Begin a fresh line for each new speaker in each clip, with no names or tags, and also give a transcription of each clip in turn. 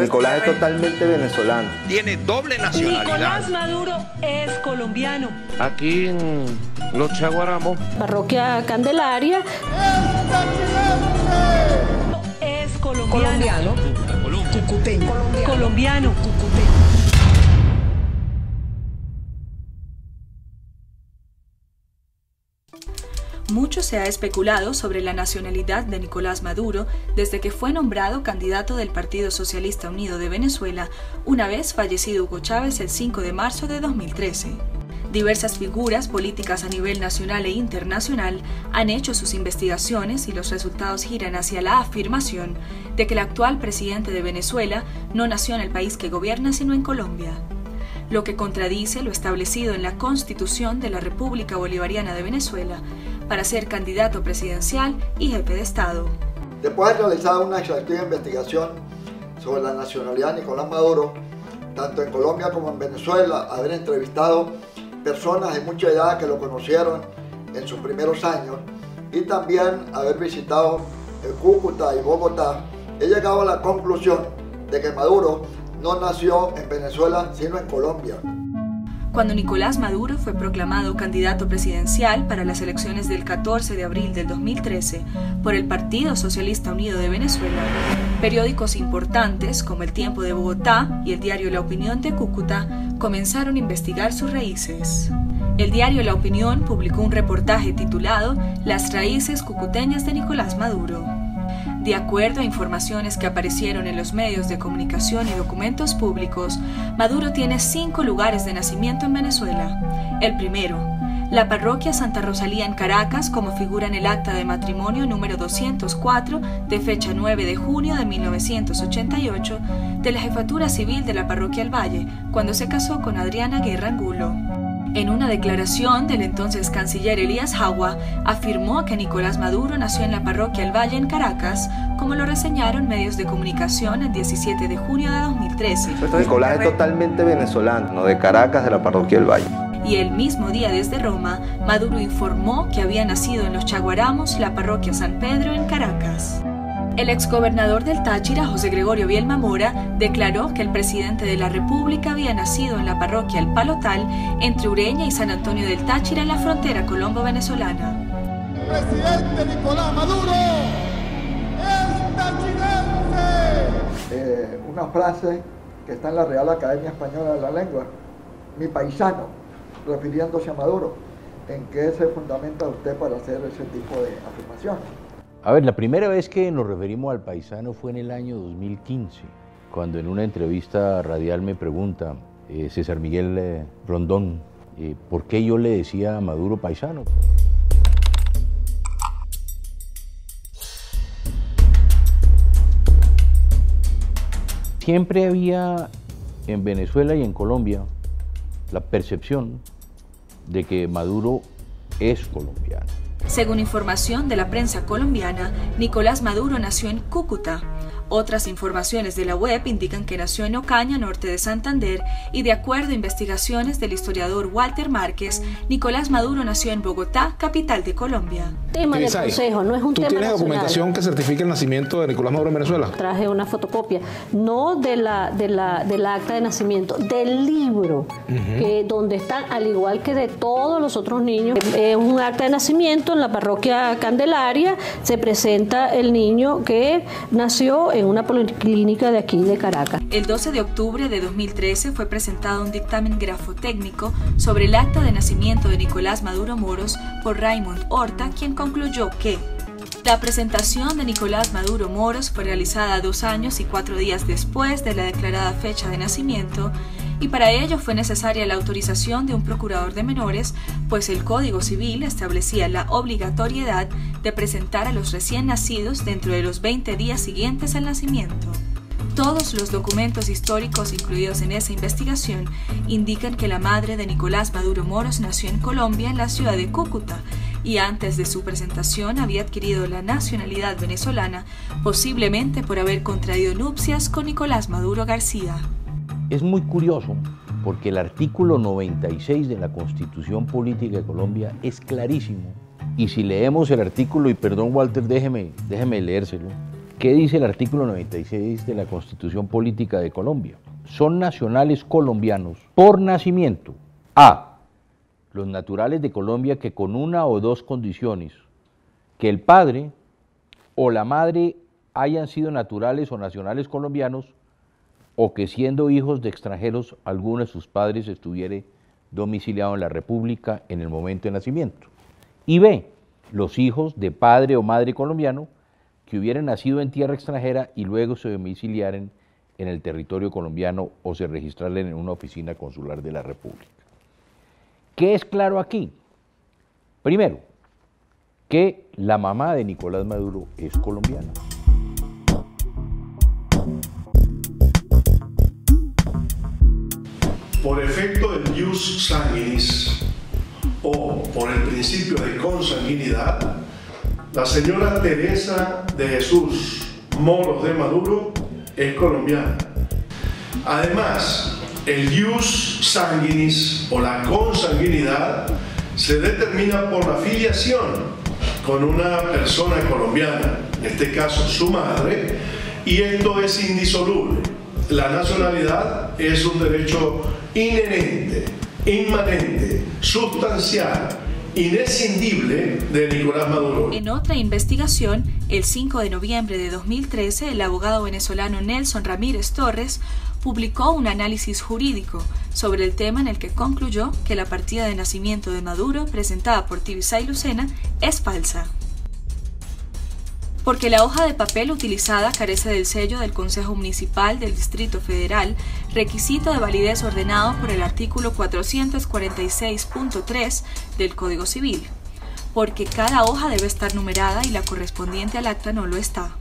Nicolás es totalmente venezolano.
Tiene doble nacionalidad.
Nicolás Maduro es colombiano.
Aquí en Los Chaguaramos.
Parroquia Candelaria.
Es colombiano.
Cucuteño.
Colombiano.
Mucho se ha especulado sobre la nacionalidad de Nicolás Maduro desde que fue nombrado candidato del Partido Socialista Unido de Venezuela, una vez fallecido Hugo Chávez el 5 de marzo de 2013. Diversas figuras políticas a nivel nacional e internacional han hecho sus investigaciones y los resultados giran hacia la afirmación de que el actual presidente de Venezuela no nació en el país que gobierna, sino en Colombia, lo que contradice lo establecido en la Constitución de la República Bolivariana de Venezuela para ser candidato presidencial y jefe de Estado.
Después de realizar una exhaustiva investigación sobre la nacionalidad de Nicolás Maduro, tanto en Colombia como en Venezuela, haber entrevistado personas de mucha edad que lo conocieron en sus primeros años y también haber visitado Cúcuta y Bogotá, he llegado a la conclusión de que Maduro no nació en Venezuela, sino en Colombia.
Cuando Nicolás Maduro fue proclamado candidato presidencial para las elecciones del 14 de abril del 2013 por el Partido Socialista Unido de Venezuela, periódicos importantes como El Tiempo de Bogotá y el diario La Opinión de Cúcuta comenzaron a investigar sus raíces. El diario La Opinión publicó un reportaje titulado Las raíces cucuteñas de Nicolás Maduro. De acuerdo a informaciones que aparecieron en los medios de comunicación y documentos públicos, Maduro tiene 5 lugares de nacimiento en Venezuela. El primero, la parroquia Santa Rosalía en Caracas, como figura en el acta de matrimonio número 204 de fecha 9 de junio de 1988 de la Jefatura Civil de la Parroquia El Valle, cuando se casó con Adriana Guerra Angulo. En una declaración del entonces canciller Elías Jagua, afirmó que Nicolás Maduro nació en la parroquia El Valle en Caracas, como lo reseñaron medios de comunicación el 17 de junio de 2013.
Nicolás es totalmente venezolano, de Caracas, de la parroquia El Valle.
Y el mismo día desde Roma, Maduro informó que había nacido en Los Chaguaramos, la parroquia San Pedro en Caracas. El exgobernador del Táchira, José Gregorio Bielma Mora, declaró que el presidente de la República había nacido en la parroquia El Palotal, entre Ureña y San Antonio del Táchira, en la frontera colombo-venezolana.
El presidente Nicolás Maduro es tachirense.
Una frase que está en la Real Academia Española de la Lengua, mi paisano, refiriéndose a Maduro. ¿En qué se fundamenta usted para hacer ese tipo de afirmaciones?
A ver, la primera vez que nos referimos al paisano fue en el año 2015, cuando en una entrevista radial me pregunta César Miguel Rondón, ¿por qué yo le decía a Maduro paisano? Siempre había en Venezuela y en Colombia la percepción de que Maduro es colombiano.
Según información de la prensa colombiana, Nicolás Maduro nació en Cúcuta. Otras informaciones de la web indican que nació en Ocaña, norte de Santander, y de acuerdo a investigaciones del historiador Walter Márquez, Nicolás Maduro nació en Bogotá, capital de Colombia.
Tema del Consejo, no es un tema nacional.
¿Tú tienes documentación que certifique el nacimiento de Nicolás Maduro en Venezuela?
Traje una fotocopia, no de la acta de nacimiento, del libro, que donde están, al igual que de todos los otros niños. Es un acta de nacimiento en la parroquia Candelaria, se presenta el niño que nació en una policlínica de aquí de Caracas.
El 12 de octubre de 2013 fue presentado un dictamen grafotécnico sobre el acta de nacimiento de Nicolás Maduro Moros por Raymond Horta, quien concluyó que la presentación de Nicolás Maduro Moros fue realizada 2 años y 4 días después de la declarada fecha de nacimiento y para ello fue necesaria la autorización de un procurador de menores, pues el Código Civil establecía la obligatoriedad de presentar a los recién nacidos dentro de los 20 días siguientes al nacimiento. Todos los documentos históricos incluidos en esa investigación indican que la madre de Nicolás Maduro Moros nació en Colombia, en la ciudad de Cúcuta, y antes de su presentación había adquirido la nacionalidad venezolana, posiblemente por haber contraído nupcias con Nicolás Maduro García.
Es muy curioso porque el artículo 96 de la Constitución Política de Colombia es clarísimo. Y si leemos el artículo, y perdón Walter, déjeme leérselo, ¿Qué dice el artículo 96 de la Constitución Política de Colombia? Son nacionales colombianos por nacimiento. A. Los naturales de Colombia que con una o dos condiciones, que el padre o la madre hayan sido naturales o nacionales colombianos, o que siendo hijos de extranjeros, alguno de sus padres estuviere domiciliado en la República en el momento de nacimiento. Y B. Los hijos de padre o madre colombiano que hubieran nacido en tierra extranjera y luego se domiciliaren en el territorio colombiano o se registraran en una oficina consular de la República. ¿Qué es claro aquí? Primero, que la mamá de Nicolás Maduro es colombiana.
Por efecto del ius sanguinis o por el principio de consanguinidad, la señora Teresa de Jesús Moros de Maduro es colombiana. Además, el ius sanguinis o la consanguinidad se determina por la filiación con una persona colombiana, en este caso su madre, y esto es indisoluble. La nacionalidad es un derecho inherente, inmanente, sustancial, inescindible de Nicolás Maduro.
En otra investigación, el 5 de noviembre de 2013, el abogado venezolano Nelson Ramírez Torres publicó un análisis jurídico sobre el tema en el que concluyó que la partida de nacimiento de Maduro presentada por Tibisay Lucena es falsa. Porque la hoja de papel utilizada carece del sello del Consejo Municipal del Distrito Federal, requisito de validez ordenado por el artículo 446.3 del Código Civil. Porque cada hoja debe estar numerada y la correspondiente al acta no lo está.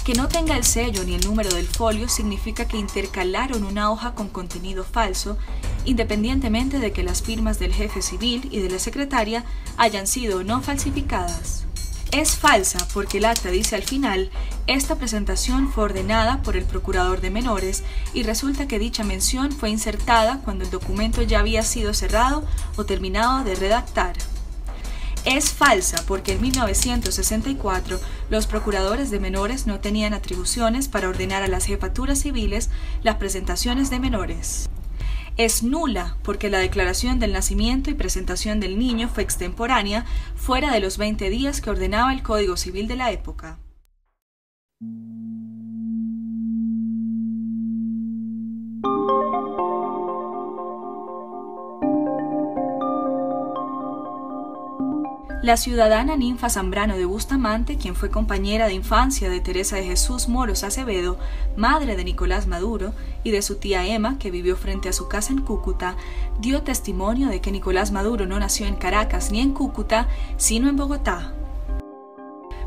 Que no tenga el sello ni el número del folio significa que intercalaron una hoja con contenido falso, independientemente de que las firmas del jefe civil y de la secretaria hayan sido o no falsificadas. Es falsa porque el acta dice al final, esta presentación fue ordenada por el procurador de menores y resulta que dicha mención fue insertada cuando el documento ya había sido cerrado o terminado de redactar. Es falsa porque en 1964 los procuradores de menores no tenían atribuciones para ordenar a las jefaturas civiles las presentaciones de menores. Es nula porque la declaración del nacimiento y presentación del niño fue extemporánea, fuera de los 20 días que ordenaba el Código Civil de la época. La ciudadana Ninfa Zambrano de Bustamante, quien fue compañera de infancia de Teresa de Jesús Moros Acevedo, madre de Nicolás Maduro, y de su tía Emma, que vivió frente a su casa en Cúcuta, dio testimonio de que Nicolás Maduro no nació en Caracas ni en Cúcuta, sino en Bogotá.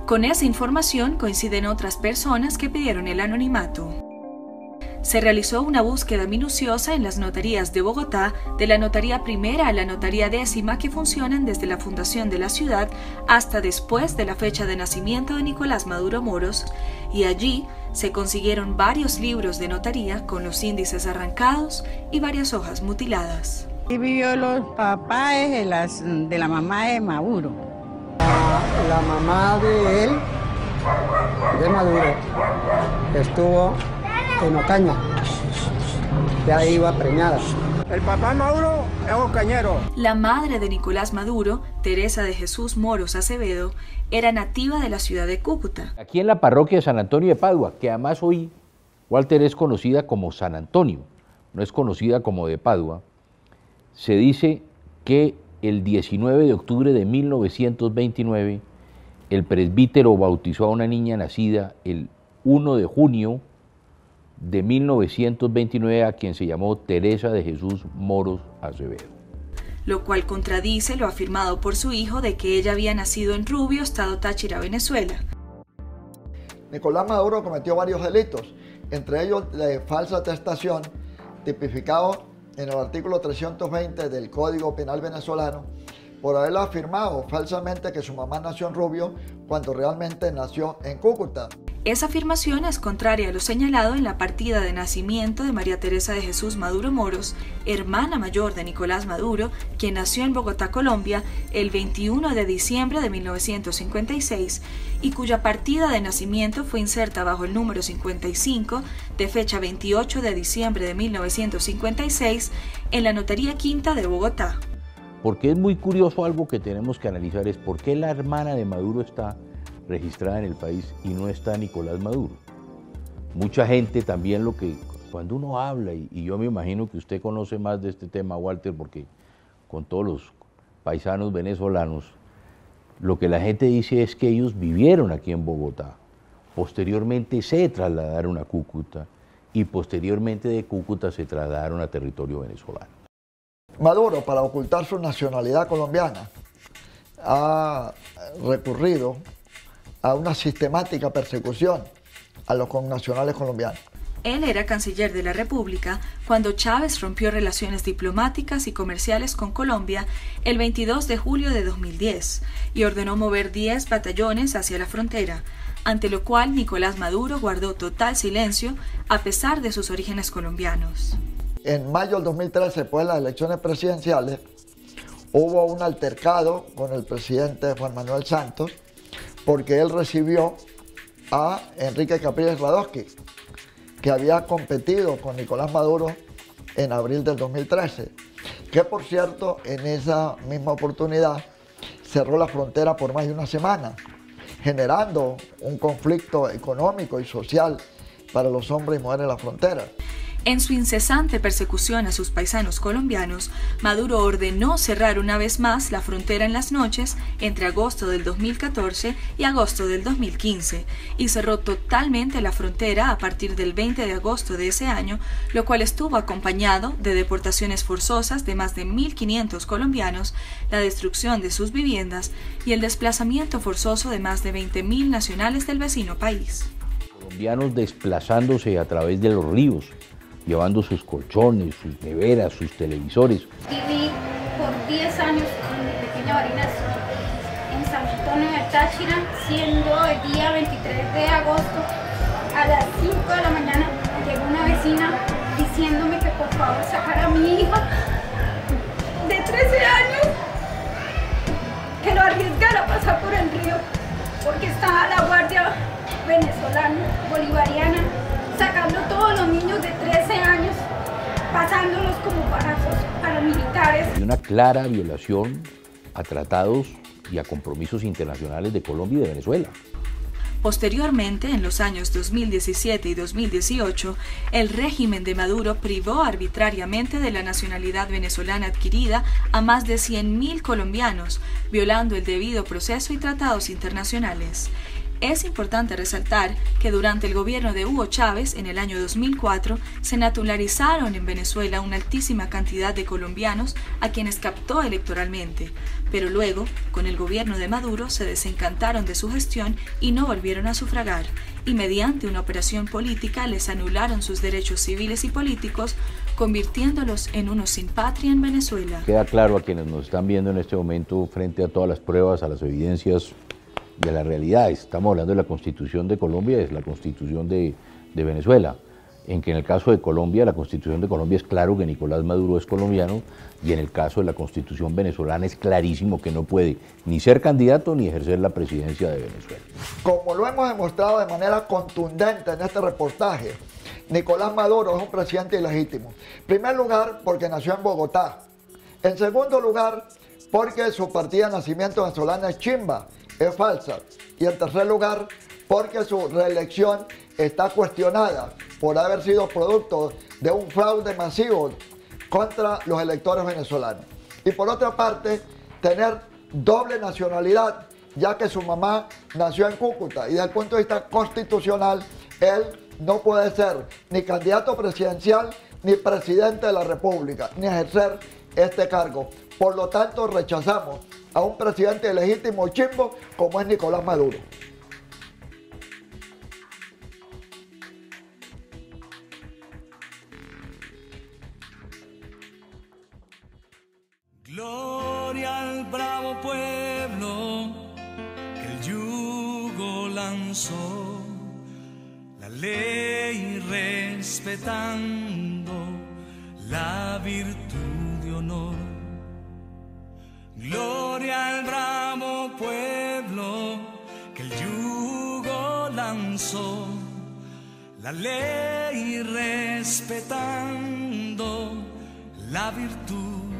Con esa información coinciden otras personas que pidieron el anonimato. Se realizó una búsqueda minuciosa en las notarías de Bogotá, de la notaría primera a la notaría décima, que funcionan desde la fundación de la ciudad hasta después de la fecha de nacimiento de Nicolás Maduro Moros, y allí se consiguieron varios libros de notaría con los índices arrancados y varias hojas mutiladas.
Y vivió los papás de la mamá de Maduro.
La mamá de él, de Maduro, estuvo en Ocaña, ya iba preñada.
El papá Maduro es ocañero.
La madre de Nicolás Maduro, Teresa de Jesús Moros Acevedo, era nativa de la ciudad de Cúcuta.
Aquí en la parroquia de San Antonio de Padua, que además hoy Walter es conocida como San Antonio, no es conocida como de Padua, se dice que el 19 de octubre de 1929 el presbítero bautizó a una niña nacida el 1 de junio de 1929 a quien se llamó Teresa de Jesús Moros Acevedo.
Lo cual contradice lo afirmado por su hijo de que ella había nacido en Rubio, estado Táchira, Venezuela.
Nicolás Maduro cometió varios delitos, entre ellos de falsa atestación, tipificado en el artículo 320 del Código Penal venezolano, por haber afirmado falsamente que su mamá nació en Rubio cuando realmente nació en Cúcuta.
Esa afirmación es contraria a lo señalado en la partida de nacimiento de María Teresa de Jesús Maduro Moros, hermana mayor de Nicolás Maduro, quien nació en Bogotá, Colombia, el 21 de diciembre de 1956 y cuya partida de nacimiento fue inserta bajo el número 55 de fecha 28 de diciembre de 1956 en la Notaría Quinta de Bogotá.
Porque es muy curioso, algo que tenemos que analizar es por qué la hermana de Maduro está registrada en el país y no está Nicolás Maduro. Mucha gente también cuando uno habla, y yo me imagino que usted conoce más de este tema, Walter, porque con todos los paisanos venezolanos, lo que la gente dice es que ellos vivieron aquí en Bogotá, posteriormente se trasladaron a Cúcuta y posteriormente de Cúcuta se trasladaron a territorio venezolano.
Maduro, para ocultar su nacionalidad colombiana, ha recurrido a una sistemática persecución a los connacionales colombianos.
Él era canciller de la República cuando Chávez rompió relaciones diplomáticas y comerciales con Colombia el 22 de julio de 2010 y ordenó mover 10 batallones hacia la frontera, ante lo cual Nicolás Maduro guardó total silencio a pesar de sus orígenes colombianos.
En mayo del 2013, después de las elecciones presidenciales, hubo un altercado con el presidente Juan Manuel Santos porque él recibió a Enrique Capriles Radosky, que había competido con Nicolás Maduro en abril del 2013, que por cierto en esa misma oportunidad cerró la frontera por más de una semana, generando un conflicto económico y social para los hombres y mujeres en la frontera.
En su incesante persecución a sus paisanos colombianos, Maduro ordenó cerrar una vez más la frontera en las noches entre agosto del 2014 y agosto del 2015 y cerró totalmente la frontera a partir del 20 de agosto de ese año, lo cual estuvo acompañado de deportaciones forzosas de más de 1.500 colombianos, la destrucción de sus viviendas y el desplazamiento forzoso de más de 20.000 nacionales del vecino país.
Colombianos desplazándose a través de los ríos, llevando sus colchones, sus neveras, sus televisores.
Viví por 10 años con mi pequeña Marina en San Antonio de Táchira, siendo el día 23 de agosto a las 5 de la mañana llegó una vecina diciéndome que por favor sacara a mi hija de 13 años, que lo arriesgara a pasar por el río, porque estaba la guardia venezolana, bolivariana, sacando todos los niños de 13 años, pasándolos como paramilitares.
Y una clara violación a tratados y a compromisos internacionales de Colombia y de Venezuela.
Posteriormente, en los años 2017 y 2018, el régimen de Maduro privó arbitrariamente de la nacionalidad venezolana adquirida a más de 100.000 colombianos, violando el debido proceso y tratados internacionales. Es importante resaltar que durante el gobierno de Hugo Chávez, en el año 2004, se naturalizaron en Venezuela una altísima cantidad de colombianos a quienes captó electoralmente, pero luego, con el gobierno de Maduro, se desencantaron de su gestión y no volvieron a sufragar, y mediante una operación política les anularon sus derechos civiles y políticos, convirtiéndolos en unos sin patria en Venezuela.
Queda claro a quienes nos están viendo en este momento, frente a todas las pruebas, a las evidencias de la realidad. Estamos hablando de la Constitución de Colombia, es la Constitución de Venezuela, en que en el caso de Colombia, la Constitución de Colombia es claro que Nicolás Maduro es colombiano, y en el caso de la Constitución venezolana es clarísimo que no puede ni ser candidato ni ejercer la presidencia de Venezuela.
Como lo hemos demostrado de manera contundente en este reportaje, Nicolás Maduro es un presidente ilegítimo. En primer lugar, porque nació en Bogotá. En segundo lugar, porque su partida de nacimiento venezolana es chimba, es falsa. Y en tercer lugar, porque su reelección está cuestionada por haber sido producto de un fraude masivo contra los electores venezolanos. Y por otra parte, tener doble nacionalidad, ya que su mamá nació en Cúcuta y desde el punto de vista constitucional, él no puede ser ni candidato presidencial ni presidente de la República, ni ejercer este cargo. Por lo tanto, rechazamos a un presidente legítimo chimbo como es Nicolás Maduro.
Gloria al bravo pueblo que el yugo lanzó, la ley respetando la virtud de honor. Gloria al bravo pueblo que el yugo lanzó, la ley respetando la virtud